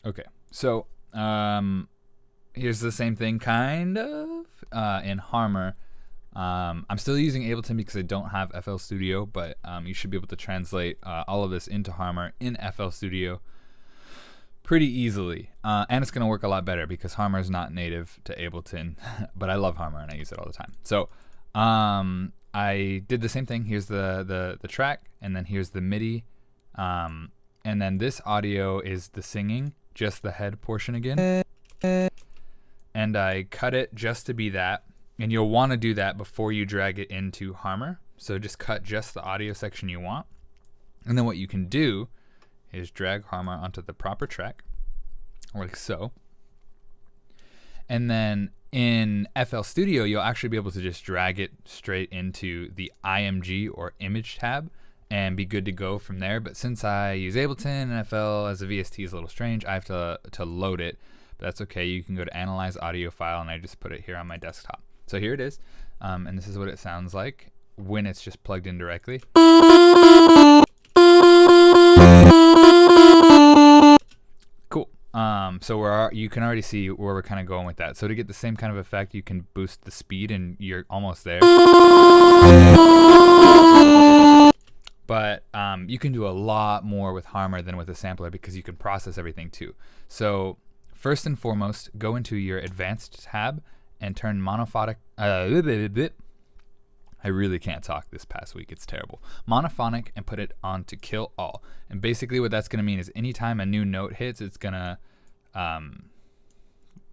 Okay, so here's the same thing, kind of, in HARMOR. I'm still using Ableton because I don't have FL Studio, but you should be able to translate all of this into HARMOR in FL Studio pretty easily. And it's going to work a lot better because HARMOR is not native to Ableton, but I love HARMOR and I use it all the time. So I did the same thing. Here's the track, and then here's the MIDI. And then this audio is the singing, just the head portion again. And I cut it just to be that. And you'll want to do that before you drag it into HARMOR. So just cut just the audio section you want. And then what you can do is drag HARMOR onto the proper track, like so. And then in FL Studio, you'll actually be able to just drag it straight into the IMG or image tab and be good to go from there. But since I use Ableton and FL as a VST is a little strange, I have to load it. But that's okay. You can go to Analyze Audio File, and I just put it here on my desktop. So here it is, and this is what it sounds like when it's just plugged in directly. Cool. So you can already see where we're kind of going with that. So to get the same kind of effect, you can boost the speed, and you're almost there. But you can do a lot more with HARMOR than with a sampler because you can process everything too. So first and foremost, go into your Advanced tab and turn monophonic. I really can't talk this past week. It's terrible. Monophonic, and put it on to kill all. And basically what that's going to mean is anytime a new note hits, it's going to,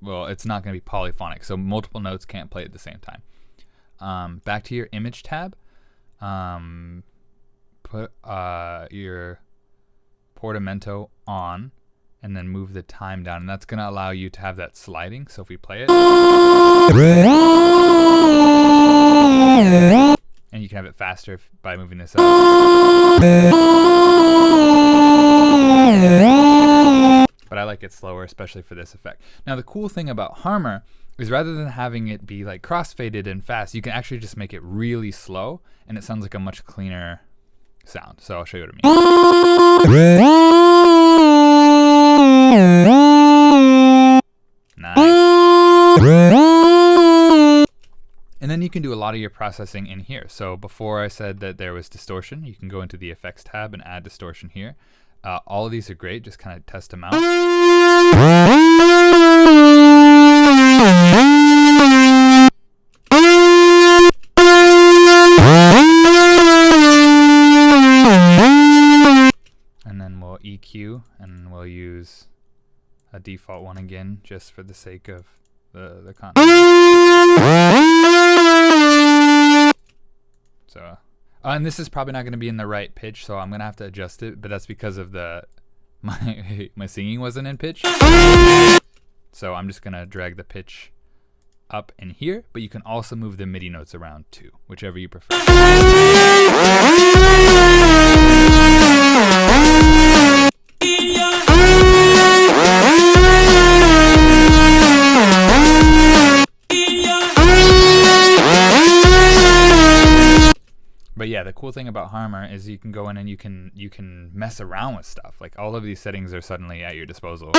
well, it's not going to be polyphonic. So multiple notes can't play at the same time. Back to your Image tab. Put your portamento on, and then move the time down, and that's going to allow you to have that sliding. So if we play it, and you can have it faster by moving this up. But I like it slower, especially for this effect. Now the cool thing about HARMOR is rather than having it be like crossfaded and fast, you can actually just make it really slow, and it sounds like a much cleaner sound. So I'll show you what I mean. Nice. And then you can do a lot of your processing in here. So before I said that there was distortion, you can go into the Effects tab and add distortion here. All of these are great. Just kind of test them out. And then we'll EQ, and we'll use a default one again, just for the sake of the content. So, and this is probably not going to be in the right pitch, so I'm going to have to adjust it, but that's because of my singing wasn't in pitch. So I'm just going to drag the pitch up in here, but you can also move the MIDI notes around too, whichever you prefer. But yeah, the cool thing about HARMOR is you can go in and you can mess around with stuff. Like all of these settings are suddenly at your disposal.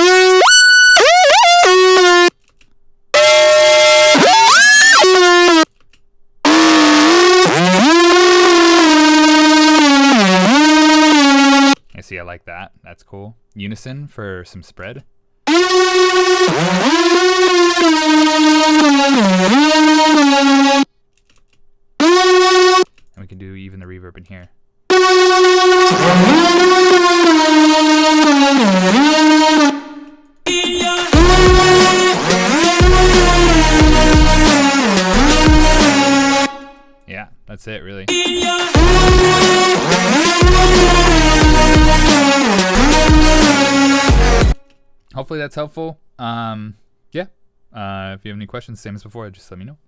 I see, I like that. That's cool. Unison for some spread. And we can do even the reverb in here. Yeah, that's it, really. Hopefully that's helpful. Yeah. If you have any questions, same as before, just let me know.